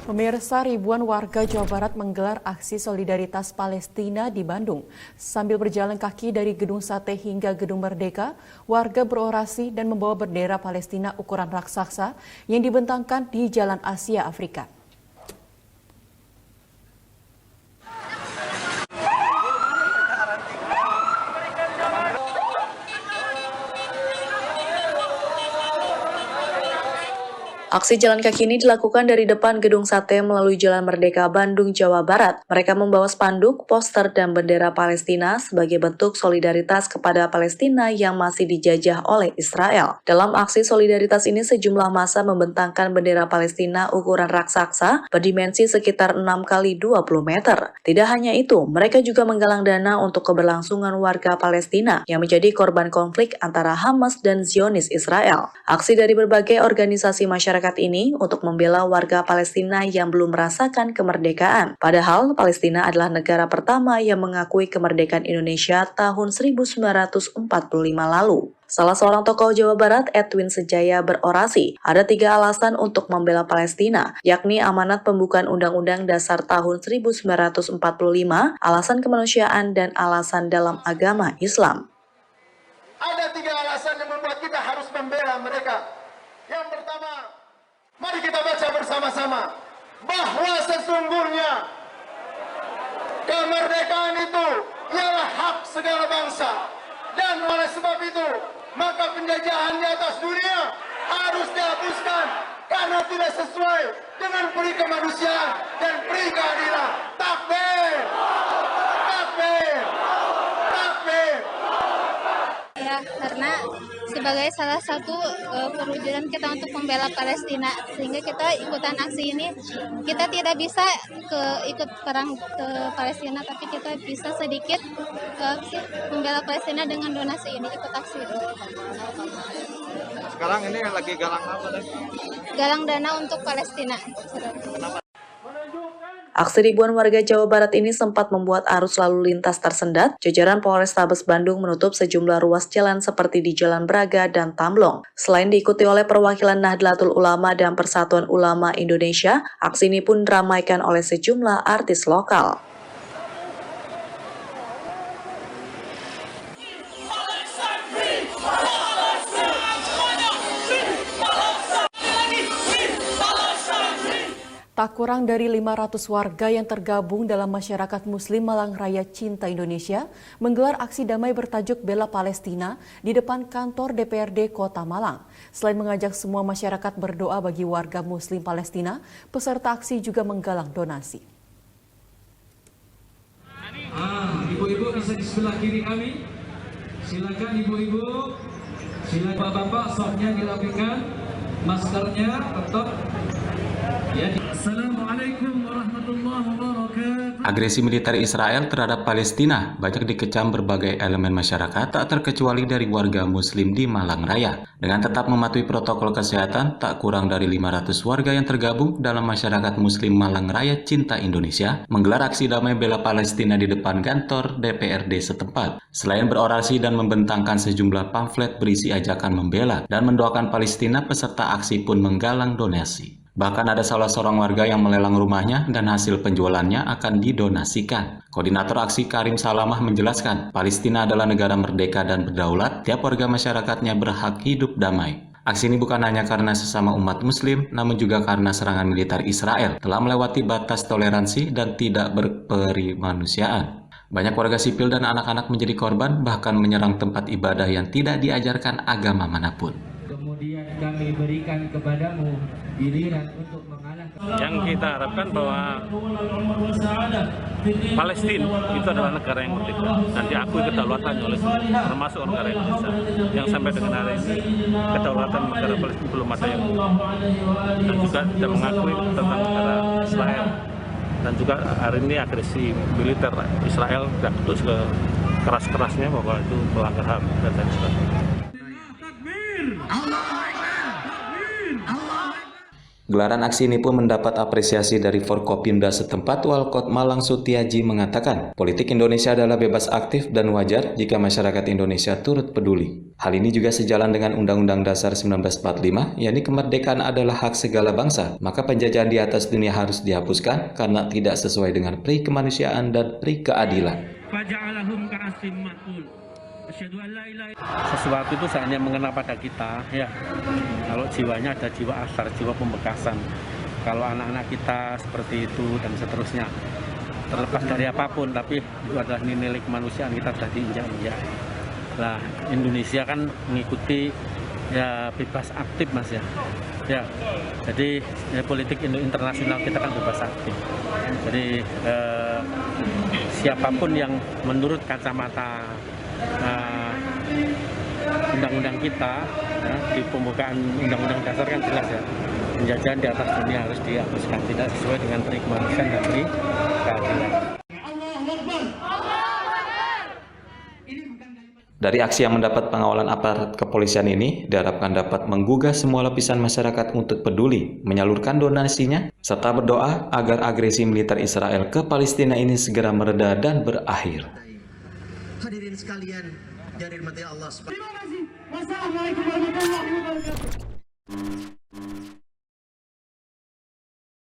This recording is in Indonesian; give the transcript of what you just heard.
Pemirsa, ribuan warga Jawa Barat menggelar aksi solidaritas Palestina di Bandung. Sambil berjalan kaki dari Gedung Sate hingga Gedung Merdeka, warga berorasi dan membawa bendera Palestina ukuran raksasa yang dibentangkan di Jalan Asia Afrika. Aksi jalan kaki ini dilakukan dari depan Gedung Sate melalui Jalan Merdeka, Bandung, Jawa Barat. Mereka membawa spanduk, poster, dan bendera Palestina sebagai bentuk solidaritas kepada Palestina yang masih dijajah oleh Israel. Dalam aksi solidaritas ini, sejumlah massa membentangkan bendera Palestina ukuran raksasa berdimensi sekitar 6 x 20 meter. Tidak hanya itu, mereka juga menggalang dana untuk keberlangsungan warga Palestina yang menjadi korban konflik antara Hamas dan Zionis Israel. Aksi dari berbagai organisasi masyarakat ini untuk membela warga Palestina yang belum merasakan kemerdekaan. Padahal Palestina adalah negara pertama yang mengakui kemerdekaan Indonesia tahun 1945 lalu. Salah seorang tokoh Jawa Barat, Edwin Sejaya, berorasi, ada 3 alasan untuk membela Palestina, yakni amanat pembukaan Undang-Undang Dasar tahun 1945, alasan kemanusiaan, dan alasan dalam agama Islam. Ada 3 alasan yang membuat kita harus membela mereka. Yang pertama, mari kita baca bersama-sama bahwa sesungguhnya kemerdekaan itu ialah hak segala bangsa, dan oleh sebab itu maka penjajahan di atas dunia harus dihapuskan karena tidak sesuai dengan peri kemanusiaan dan peri keadilan. Takbir! Takbir! Takbir! Ya, karena sebagai salah satu perwujudan kita untuk membela Palestina, sehingga kita ikutan aksi ini. Kita tidak bisa ikut perang ke Palestina, tapi kita bisa sedikit membela Palestina dengan donasi ini, ikut aksi ini. Sekarang ini lagi galang apa deh? Galang dana untuk Palestina. Aksi ribuan warga Jawa Barat ini sempat membuat arus lalu lintas tersendat. Jajaran Polrestabes Bandung menutup sejumlah ruas jalan seperti di Jalan Braga dan Tamblong. Selain diikuti oleh perwakilan Nahdlatul Ulama dan Persatuan Ulama Indonesia, aksi ini pun diramaikan oleh sejumlah artis lokal. Tak kurang dari 500 warga yang tergabung dalam masyarakat Muslim Malang Raya Cinta Indonesia menggelar aksi damai bertajuk Bela Palestina di depan kantor DPRD Kota Malang. Selain mengajak semua masyarakat berdoa bagi warga Muslim Palestina, peserta aksi juga menggalang donasi. Ibu-ibu bisa di sebelah kiri kami. Silakan ibu-ibu. Silakan bapak-bapak, soknya dirapikan, maskernya tetap. Assalamualaikum warahmatullahi wabarakatuh. Agresi militer Israel terhadap Palestina banyak dikecam berbagai elemen masyarakat, tak terkecuali dari warga Muslim di Malang Raya. Dengan tetap mematuhi protokol kesehatan, tak kurang dari 500 warga yang tergabung dalam masyarakat Muslim Malang Raya Cinta Indonesia menggelar aksi damai bela Palestina di depan kantor DPRD setempat. Selain berorasi dan membentangkan sejumlah pamflet berisi ajakan membela dan mendoakan Palestina, peserta aksi pun menggalang donasi. Bahkan ada salah seorang warga yang melelang rumahnya dan hasil penjualannya akan didonasikan. Koordinator aksi Karim Salamah menjelaskan, Palestina adalah negara merdeka dan berdaulat, tiap warga masyarakatnya berhak hidup damai. Aksi ini bukan hanya karena sesama umat muslim, namun juga karena serangan militer Israel telah melewati batas toleransi dan tidak berperimanusiaan. Banyak warga sipil dan anak-anak menjadi korban, bahkan menyerang tempat ibadah yang tidak diajarkan agama manapun. Kemudian kami berikan kepadamu giliran untuk mengalahkan. Yang kita harapkan bahwa Palestina itu adalah negara yang merdeka dan diakui kedaulatannya oleh semua, termasuk negara Indonesia. Yang sampai dengan hari ini kedaulatan negara Palestina belum ada yang dan juga tidak mengakui tentang negara Israel. Dan juga hari ini agresi militer Israel tidak putus ke keras-kerasnya bahwa itu melanggar HAM dan lain sebagainya. Gelaran aksi ini pun mendapat apresiasi dari Forkopimda setempat. Walkot Malang Sutiaji mengatakan, politik Indonesia adalah bebas aktif dan wajar jika masyarakat Indonesia turut peduli. Hal ini juga sejalan dengan Undang-Undang Dasar 1945, yakni kemerdekaan adalah hak segala bangsa, maka penjajahan di atas dunia harus dihapuskan karena tidak sesuai dengan pri kemanusiaan dan pri keadilan. Sesuatu itu hanya mengena pada kita, ya. Kalau jiwanya ada jiwa asar, jiwa pembekasan. Kalau anak-anak kita seperti itu dan seterusnya, terlepas dari apapun, tapi itu adalah nilai kemanusiaan kita sudah diinjak-injak. Nah, Indonesia kan mengikuti ya bebas aktif, Mas ya. Ya, jadi politik internasional kita kan bebas aktif. Jadi siapapun yang menurut kacamata undang-undang kita, ya, di pembukaan undang-undang dasar kan jelas ya, penjajahan di atas dunia harus dihapuskan, tidak sesuai dengan pri kemanusiaan dan pri keadilan. Dari aksi yang mendapat pengawalan aparat kepolisian ini, diharapkan dapat menggugah semua lapisan masyarakat untuk peduli, menyalurkan donasinya, serta berdoa agar agresi militer Israel ke Palestina ini segera mereda dan berakhir. Hadirin sekalian, dari rahmat Allah. Terima kasih. Wassalamualaikum warahmatullahi wabarakatuh.